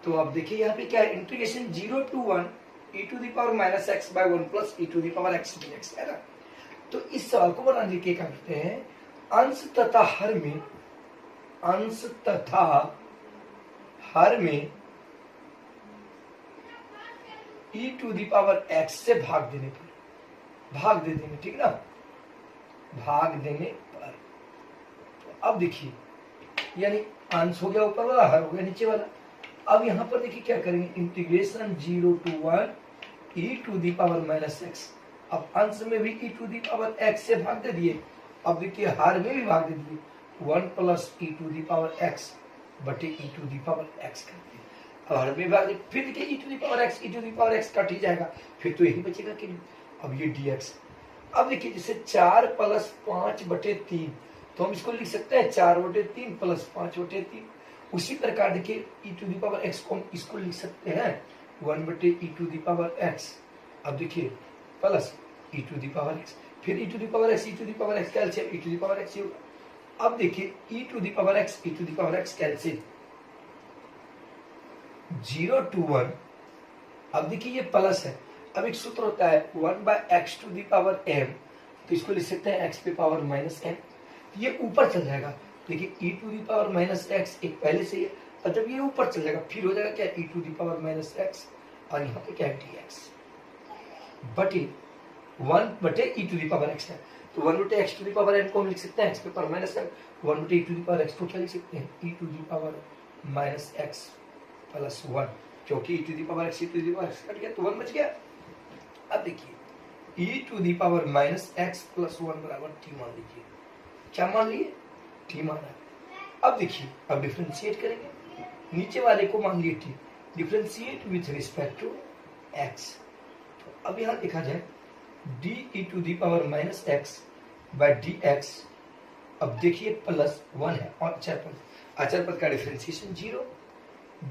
तो अब देखिए यहाँ पे क्या है, integration 0 to 1 e to the power minus x by 1 plus e to the power x dx है ना। तो इस सवाल को बनाने के क्या करते हैं, अंश तथा हर में, अंश तथा हर में e to the power x से भाग देने पर, भाग दे देंगे, ठीक ना, भाग देने पर। तो अब देखिए यानी अंश हो गया ऊपर वाला, हर हो गया नीचे वाला। अब यहां पर देखिए क्या करेंगे, integration 0 to 1 e to the power minus x. अब अंश में भी e to the power x से भाग दे दिए, अब देखिए हर में भी भाग दे दिए, 1 plus e to the power x बटे e to the power x कर दिए। अब हर में भाग दे, फिर देखिए e to the power x, e to the power x cut ही जाएगा, फिर तो यही बचेगा कि नहीं। अब ये dx, अब देखिए जैसे 4 प्लस 5 बटे 3, तो हम इसको लिख सकते हैं 4 बटे 3 प्लस 5 बटे 3। उसी प्रकार देखिए e to the power x को हम इसको लिख सकते हैं 1 बटे e to the power x। अब देखिए plus e to the power x, फिर e to the power x, e to the power x cancel, e to the power x होगा। अब देखिए e to the power x, e to the power x cancel, 0 to 1। अब देखिए ये plus है, अब एक सूत्र होता है 1 by x to the power m, तो इसको लिख सकते हैं x पे पावर माइनस m। ये ऊपर चल जाएगा, देखिए e to the power minus x एक पहले से ही है, और जब ये ऊपर चल जाएगा फिर हो जाएगा क्या, e to the power minus x, और यहाँ पे क्या है dx बटे 1 बटे e to the power x है। तो 1 बटे x to the power m को हम लिख सकते हैं x पे पावर माइनस m, 1 बटे e to the power x को क्या लिख सकते हैं, e to the power minus x plus 1, क्योंकि e to the power x, e to the power x कट गया तो 1 बच गया। अब देखिए e to the power minus x plus 1 बराबर t मान लीजिए, क्या मान लिए, t माना। अब देखिए अब डिफरेंशिएट करेंगे, नीचे वाले को मान लिए t, differentiate with respect to x। तो अब यहाँ देखा जाए d e to the power minus x by dx, अब देखिए प्लस 1 है और अचर पद का डिफरेंशिएशन 0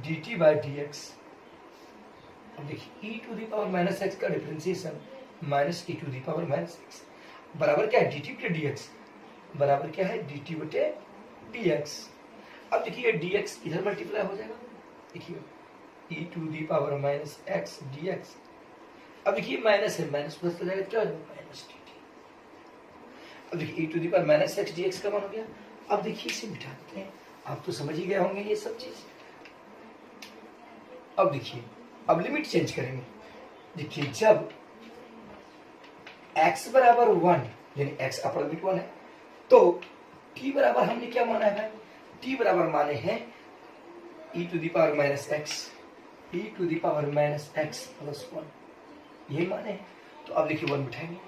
dt बाय dx। अब देखिए e to the power minus x का differentiation minus e to the power minus x बराबर क्या है, dt बटे dx बराबर क्या है, dt बटे dx। अब देखिए dx इधर मल्टीप्लाई हो जाएगा, देखिए e to the power minus x dx। अब देखिए माइनस है, माइनस प्लस हो जाएगा, क्या हो जाएगा माइनस dt। अब देखिए e to the power minus x dx का मान हो गया। अब देखिए इसे मिटा देते हैं, आप तो समझ ही गए होंगे ये सब चीज। अब देखिए अब लिमिट चेंज करेंगे, देखिए जब x बराबर 1 यानी x अपर लिमिट 1 है, तो t बराबर हमने क्या माना है, t बराबर माने हैं e to the power minus x, e to the power minus x plus 1, यही माने हैं। तो अब देखिए 1 बिठाएंगे,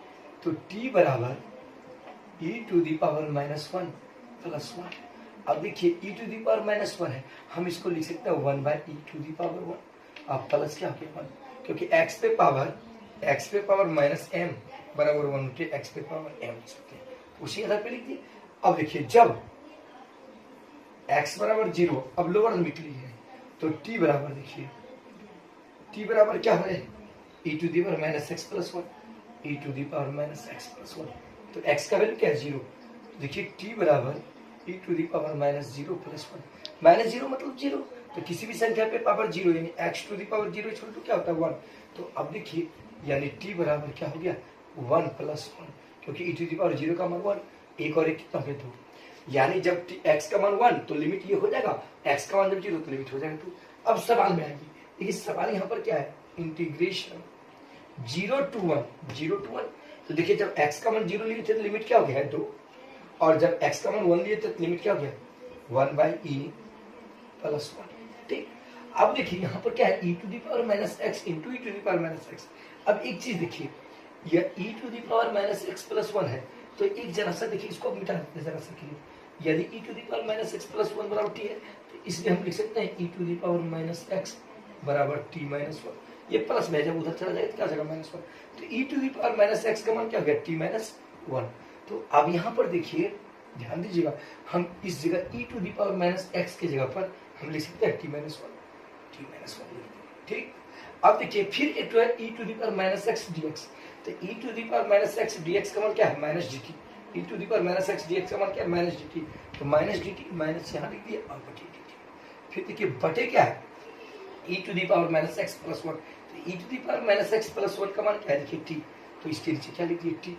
तो t बराबर e to the power minus 1 plus 1। अब देखिए e to the power minus 1 है, हम इसको लिख सकते हैं 1 by e to the power 1। अब प्लस क्या हो गया 1, क्योंकि x पे पावर माइनस m बराबर 1 बटे x पे पावर m लिख सकते हैं, उसी आधार पे लिख दिए। अब देखिए जब x बराबर 0, अब लोअर लिमिट ली है, तो t बराबर देखिए t बराबर क्या है, e to the power minus x plus 1, e to the power minus x plus 1। तो x का वैल्यू क्या है 0, देखिए t बराबर e to the power minus 0 plus 1, minus 0 मतलब 0, तो किसी भी संख्या पे पावर 0 यानी x to the power 0 equal to क्या होता है 1। तो अब देखिए यानी t बराबर क्या हो गया 1 प्लस 1, क्योंकि e टू दी पावर 0 का मान 1, एक और एक कितना हो गया 2, यानी जब x का मान 1 तो लिमिट ये हो जाएगा, x का मान जब 0 तो लिमिट हो जाएगा 2। अब सवाल में आएगी, देखिए सवाल यहाँ पर क्या है, इंटीग्रेशन 0 to 1, तो देखिए जब x का मान 0 लिए थे तो लिमिट क्या हो गया है 2, और जब x का मान 1 लिए थे तो लिमिट क्या हो गया 1 बाई e प्लस 1। ठीक, अब देखिए यहाँ पर क्या है e to the power minus x into e to the power minus x। अब एक चीज देखिए, यह e to the power minus x plus 1 है, तो एक जरा सा देखिए इसको मिटा देते हैं जरा सा के लिए, यदि e to the power minus x plus 1 बराबर t है, तो इसलिए हम लिख सकते हैं e to the power minus x बराबर t माइनस 1। ये प्लस में जब उधर चला जाएगा क्या जगह माइनस 1, तो e to the power minus x का मान क्या हो गया t माइनस 1। तो अब यहाँ पर देखिए ध्यान दीजिएगा, हम इस जगह e to the power minus x की जगह पर हम लिख सकते हैं t माइनस 1 ठीक। अब देखिए फिर एक तो है e to the power minus x dx, तो e to the power minus x dx का मान क्या है minus dt, e to the power minus x dx का मान क्या है माइनस dt, तो माइनस dt माइनस यहाँ लिख दिया और बटे dt। फिर देखिए बटे क्या है e to the power minus x plus one, तो e to the power minus x plus one का मान क्या है, देखिए टी, तो इसके नीचे क्या लिख दिए टी।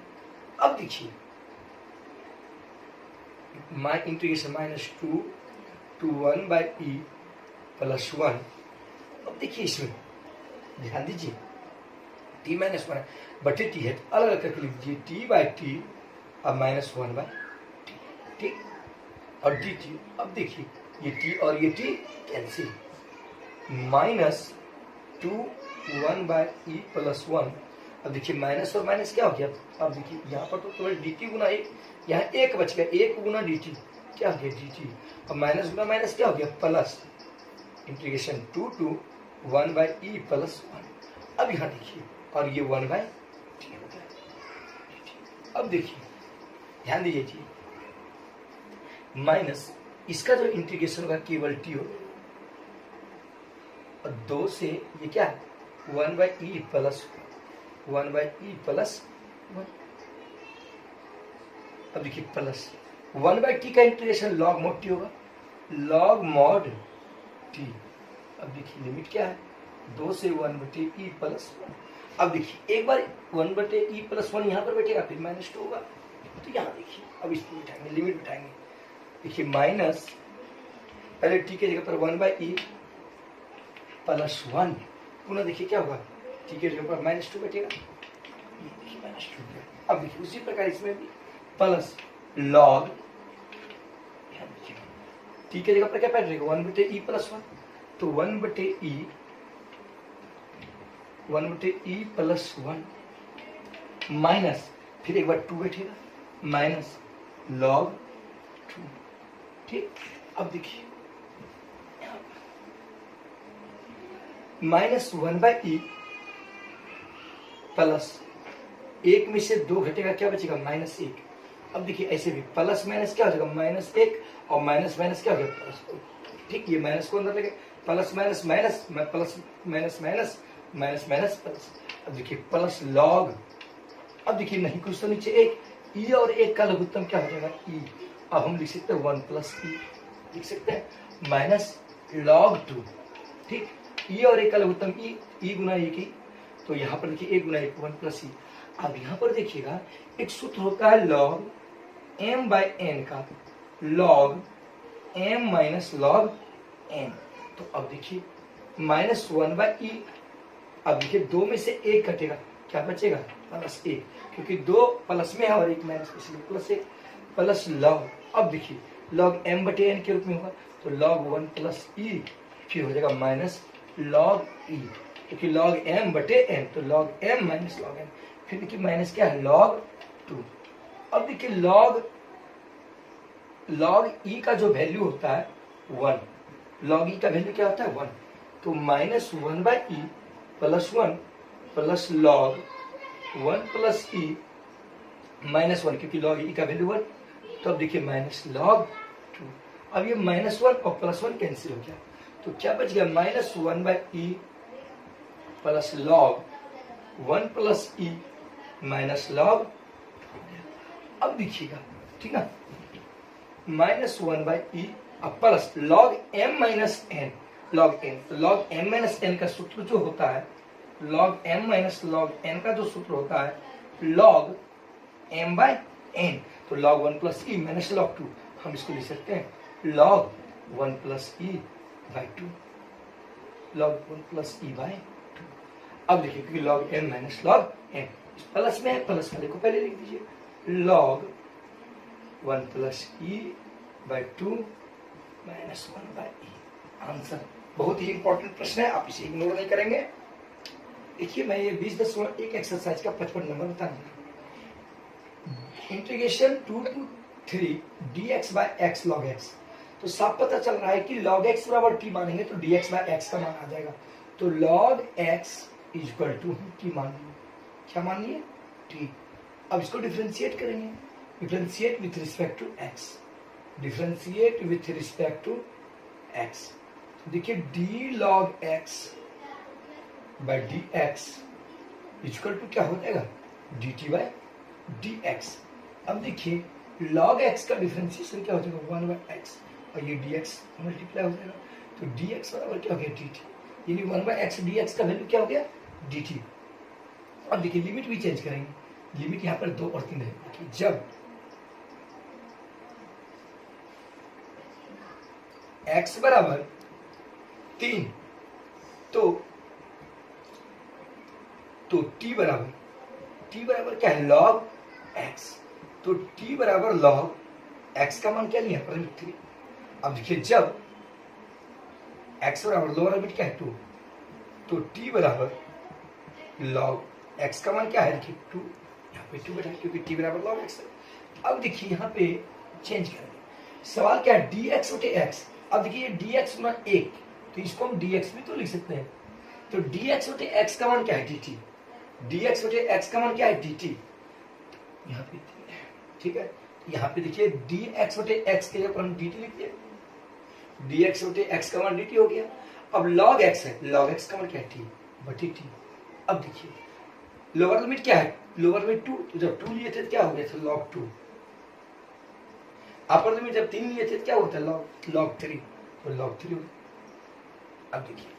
अब देखिए माई integration minus two to one by E plus one. अब देखिए इसमें ध्यान दीजिए टी माइनस वन बटे टी है, तो अलग अलग करके लिख दीजिए टी बाई टी अब माइनस वन बाई टी, ठीक, और डी टी। अब देखिए ये टी और ये T cancel, minus two one by E plus one. अब देखिए माइनस और माइनस क्या हो गया, अब देखिए यहाँ पर तो केवल डी टी गुना एक, यहाँ एक बच गया, एक गुना डी टी क्या हो गया डी टी, और माइनस गुना माइनस क्या हो गया plus, integration two to one by E plus one. अब यहाँ देखिए और ये वन बाई टी हो गया। अब देखिए ध्यान दीजिए जी, माइनस इसका जो इंटीग्रेशन होगा केवल टी हो, और दो से ये क्या है one by E plus one by E plus one. अब देखिए प्लस वन बाई टी का इंटीग्रेशन लॉग मोड टी होगा, लॉग मॉड टी। अब देखिए लिमिट क्या है, दो से वन बटे ई प्लस वन। अब देखिए एक बार वन बटे ई प्लस वन यहाँ पर बैठेगा, फिर माइनस टू होगा, तो यहाँ देखिए अब इसको बिठाएंगे, लिमिट बिठाएंगे। देखिए माइनस पहले टी के जगह पर one by E plus one, पुनः देखिए क्या होगा टी के जगह पर माइनस टू बैठेगा, देखिए माइनस टू। अब देखिए उसी प्रकार इसमें भी प्लस लॉग, टी के जगह पर क्या बैठ रहेगा वन बटे ई प्लस वन, तो वन बटे ई प्लस वन माइनस फिर एक बार टू बैठेगा माइनस लॉग टू, ठीक। अब देखिए minus one by E plus एक में से दो घटेगा क्या बचेगा माइनस एक। अब देखिए ऐसे भी प्लस माइनस क्या हो जाएगा माइनस एक, और माइनस माइनस क्या हो जाएगा प्लस, ठीक। ये माइनस को अंदर लगे, plus minus minus, plus minus minus minus minus plus. अब देखिए प्लस लॉग, अब देखिए नहीं कुछ तो नीचे एक, ई और एक का लघुत्तम क्या हो जाएगा ई। अब हम लिख सकते हैं वन प्लस ई, लिख सकते हैं माइनस लॉग टू, ठीक। ई और एक का लघुत्तम ई गुना एक ही, तो यहाँ पर देखिए एक गुना एक वन प्लस ई। अब यहाँ पर देखिएगा एक सूत्र होता है लॉग एम बाई एन का, log M minus log N. तो अब देखिए माइनस वन बाई ई, अब देखिए दो में से एक कटेगा क्या बचेगा प्लस एक, क्योंकि दो प्लस में है और एक माइनस, इसलिए प्लस एक प्लस लॉग। अब देखिए लॉग एम बटे एन के रूप में होगा, तो लॉग वन प्लस ई फिर हो जाएगा माइनस लॉग ई, क्योंकि लॉग एम बटे एन, तो log M minus log N. फिर देखिए माइनस क्या है लॉग टू। अब देखिए लॉग ई का जो वैल्यू होता है वन, लॉग ई का वैल्यू क्या होता है वन, तो minus one by E plus one plus log one plus E minus one, क्योंकि लॉग ई का वैल्यू वन, तो अब देखिए माइनस लॉग टू। अब ये माइनस वन और प्लस वन कैंसिल हो गया, तो क्या बच गया minus one by E plus log one plus E minus log. अब देखिएगा ठीक है, माइनस वन बाई ई अब plus log M minus N, log N, तो लॉग एम माइनस एन का सूत्र जो होता है, log M minus log N का जो सूत्र होता है लॉग एम बाई एन, तो log one plus E minus log two, हम इसको लिख सकते हैं log one plus E by two, log one plus E by two. अब देखिए क्योंकि log M minus log N plus में है, प्लस वाले को पहले लिख दीजिए, log one plus E by two minus one by E. Answer बहुत ही इंपॉर्टेंट प्रश्न है, आप इसे इग्नोर नहीं करेंगे। देखिए मैं ये 20.1 एक्सरसाइज का 55 नंबर बताऊंगा। Integration 2 to 3 dx by x log x, तो साफ पता चल रहा है कि log x बराबर t मानेंगे तो dx by x का मान आ जाएगा, तो log x equal to t मान लिया, क्या मान लिया t। अब इसको डिफरेंशिएट करेंगे, differentiate with respect to x, differentiate with respect to x, देखिए d log x by D X equal to क्या हो जाएगा D T by D X. अब देखिए log x का डिफरेंशिएशन क्या हो जाएगा 1 बाई एक्स, और ये dx मल्टीप्लाई हो जाएगा, तो dx बराबर क्या हो गया dt, यानी 1/x dx का वैल्यू क्या हो गया, dt। अब देखिए लिमिट भी चेंज करेंगे, लिमिट यहाँ पर 2 और 3 है। देखिए जब x बराबर 3 तो t बराबर क्या है, log x। तो t बराबर log x का मान क्या लिया, अपर लिमिट 3। अब देखिए जब x बराबर लोअर लिमिट क्या है 2, तो t बराबर log x का मान क्या है, देखिए 2, यहाँ पे 2 बैठा क्योंकि t बराबर log x है। अब देखिए यहाँ पे चेंज करेंगे, सवाल क्या है, dx बटे x। अब देखिए dx गुना 1, तो इसको हम dx भी तो लिख सकते हैं। तो dx बटे x का मान क्या है, dt। dx बटे x का मान क्या है, dt। यहाँ पे ठीक है, यहाँ पे देखिए dx बटे x के जगह पर हम dt लिख दिए, dx बटे x का मान dt हो गया। अब log x है, log x का मान क्या है, t बटे t। अब देखिए लोअर लिमिट क्या है, लोअर लिमिट 2, तो जब 2 लिए थे तो क्या हो गया था, log 2। अपर लिमिट जब 3 लिए थे तो क्या होता है, log 3, तो log 3 हो गया। अब देखिए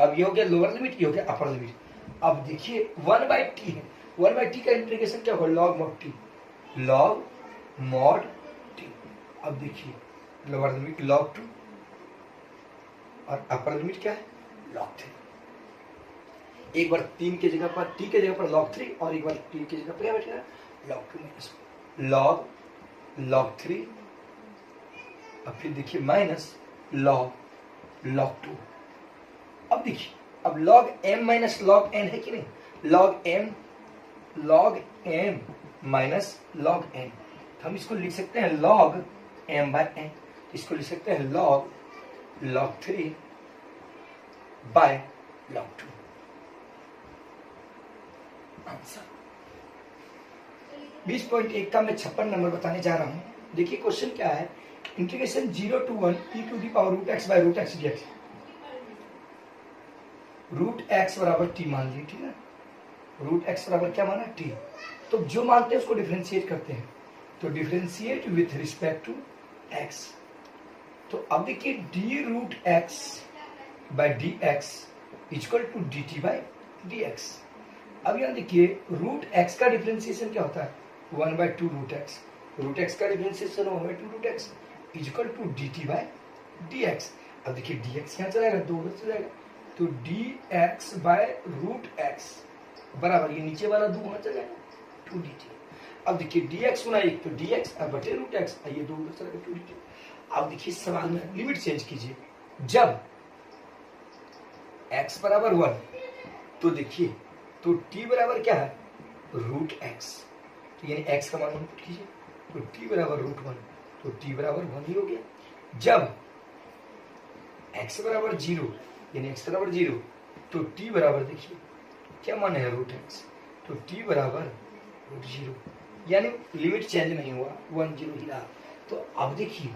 अब ये हो गया लोअर लिमिट, ये हो गया अपर लिमिट। अब देखिए 1/t है, 1/t का इंटीग्रेशन क्या होगा, log mod t, log mod t। अब देखिए लोअर लिमिट log 2 और अपर लिमिट क्या है, log 3। एक बार 3 के जगह पर t के जगह पर log 3 और एक बार t के जगह पर क्या बैठेगा, log 2 माइनस log 3। अब फिर देखिए माइनस log 2। अब देखिए अब log m minus log n है कि नहीं, log m minus log n, तो हम इसको लिख सकते हैं log m/n, इसको लिख सकते हैं log 3/log 2। आंसर 20.1 का मैं 56 नंबर बताने जा रहा हूं। देखिए क्वेश्चन क्या है, integration 0 to 1 e to the power root x by root x dx। Root x बराबर t मान ली, ठीक है, रूट x बराबर क्या माना, t। तो जो मानते हैं उसको डिफरेंशिएट करते हैं, तो differentiate with respect to x। तो अब देखिए d root x by dx equal to dt by dx। अब यहाँ देखिए रूट x का डिफरेंशिएशन क्या होता है, 1/2 रूट x, रूट x का differentiation 1/2 root x equal to dt by dx। अब देखिए dx यहाँ चला जाएगा, 2 उधर चला जाएगा, तो dx बाय रूट x बराबर ये नीचे वाला 2 वहां चला जाएगा 2dt। अब देखिए dx गुना 1, तो dx अब बटे रूट x, ये 2 उधर चला गया 2dt। अब देखिए सवाल में लिमिट चेंज कीजिए, जब x बराबर 1, तो देखिए तो t बराबर क्या है, रूट x, तो यानी x का मान पुट कीजिए, तो t बराबर रूट 1, तो t बराबर 1 ही हो गया। जब x बराबर 0, यानी x बराबर 0, तो t बराबर देखिए क्या मान है, रूट x, तो t बराबर रूट 0, यानी लिमिट चेंज नहीं हुआ, 1 0 ही रहा। तो अब देखिए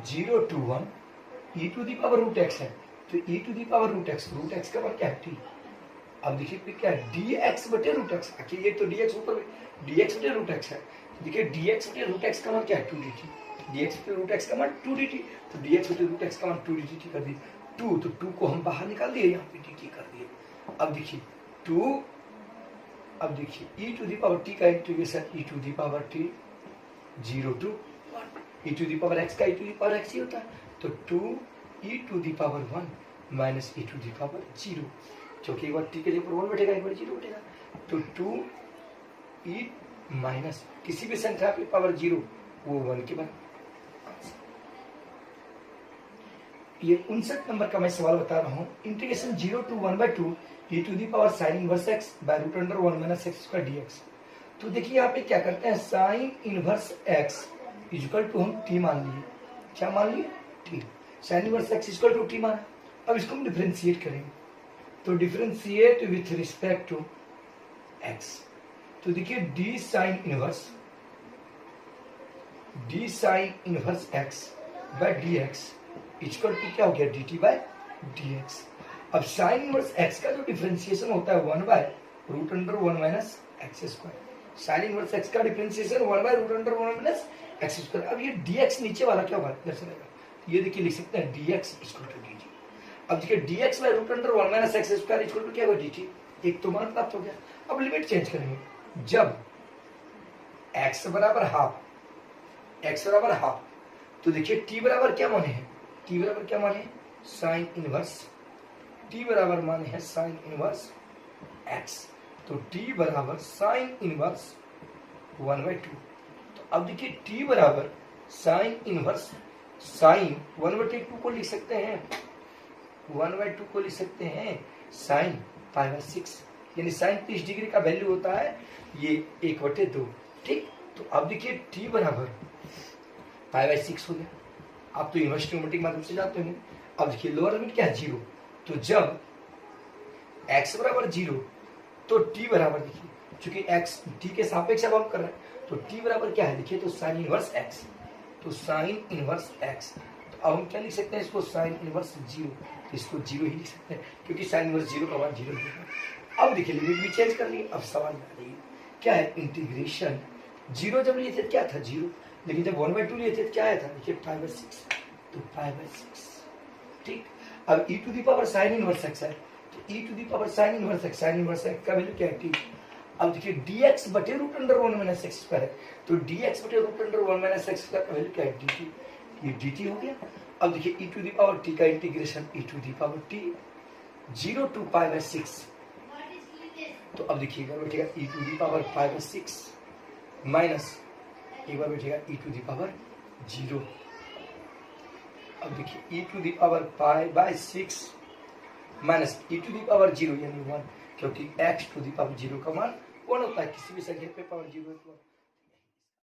0 to 1 e to the power root x है, तो e to the power root x का मान क्या है, t। अब देखिए क्या है, dx बटे रूट x, आखिर ये तो dx ऊपर dx बटे रूट x है, देखिए dx बटे रूट x का मान क्या है, 2dt, dx बटे रूट x का मान 2dt, तो dx बटे रूट x का मान 2dt कर दिए, 2 तो 2 को हम बाहर निकाल दिए, यहाँ पे dt कर दिए। अब देखिए 2, अब देखिए e to the power t का integration e to the power t 0 to 1, e to the power x का e to the power x ही होता है, तो 2 e to the power 1 minus e to the power 0, क्योंकि एक बार t के जगह पर 1 बैठेगा, एक बार 0 बैठेगा, तो 2 e माइनस किसी भी संख्या की पावर 0 वो 1 के बराबर। ये 59 नंबर का मैं सवाल बता रहा हूँ, integration 0 to 1/2 e to the power sine inverse x by root under 1 minus x square dx। तो देखिए यहाँ पे क्या करते हैं, sine inverse x equal to हम t मान लिए, क्या मान लिए, t, sine inverse x equal to t माना। अब इसको हम डिफरेंशिएट करेंगे, तो differentiate with respect to x, तो देखिए d sine inverse x by dx equal to क्या हो गया, dt बाय dx। अब साइन इनवर्स x का जो डिफरेंशिएशन होता है 1 by root under 1 minus x square, sine inverse x का differentiation 1 by root under 1 minus x square. अब ये dx नीचे वाला क्या होगा, इधर चलेगा, ये देखिए लिख सकते हैं dx इक्वल टू dt। अब देखिए dx by root under 1 minus X square equal to क्या होगा dt, एक तो मान प्राप्त हो गया। अब लिमिट चेंज करेंगे, जब x बराबर हाफ तो देखिए t बराबर क्या माने हैं, t बराबर क्या माने हैं साइन इनवर्स, t बराबर माने हैं साइन इनवर्स x, तो t बराबर साइन इनवर्स 1/2। तो अब देखिए t बराबर साइन इनवर्स साइन 1/2 को लिख सकते हैं, 1/2 को लिख सकते हैं साइन π/6, यानी साइन 30 डिग्री का वैल्यू होता है ये 1/2। ठीक, तो अब देखिए t बराबर π/6 हो गया। आप तो इनवर्स ट्रिग्नोमेट्रिक माध्यम से जाते हैं। अब देखिए लोअर लिमिट क्या है 0, तो जब x बराबर 0 तो t बराबर देखिए, चूंकि x t के सापेक्ष अब हम कर रहे हैं तो t बराबर क्या है देखिए, तो साइन इनवर्स x, तो साइन इनवर्स x। तो अब हम क्या लिख सकते हैं इसको, साइन इनवर्स 0, तो इसको 0 ही लिख सकते हैं क्योंकि साइन इनवर्स 0 का मान 0 है। अब देखिए लिमिट भी चेंज कर ली। अब सवाल में आ रही है क्या है, इंटीग्रेशन 0 जब लिए थे क्या था 0, लेकिन जब 1/2 लिए थे क्या आया था देखिए π/6, तो π/6। ठीक, अब e to the power sine inverse x है, तो e to the power sine inverse x, sine inverse x का वैल्यू क्या है t। अब देखिए dx बटे root under 1 minus X square है, तो dx बटे root under 1 minus X square का वैल्यू क्या है dt, ये dt हो गया। अब देखिए e to the power t का integration e to the power t 0 to π/6, तो अब देखिएगा बैठेगा e टू दी पावर π/6 माइनस एक बार बैठेगा e टू दी पावर 0। अब देखिए e टू दी पावर π/6 माइनस e टू दी पावर 0 यानी 1, क्योंकि x टू दी पावर 0 का मान 1 होता है, किसी भी संख्या पे पावर 0 है तो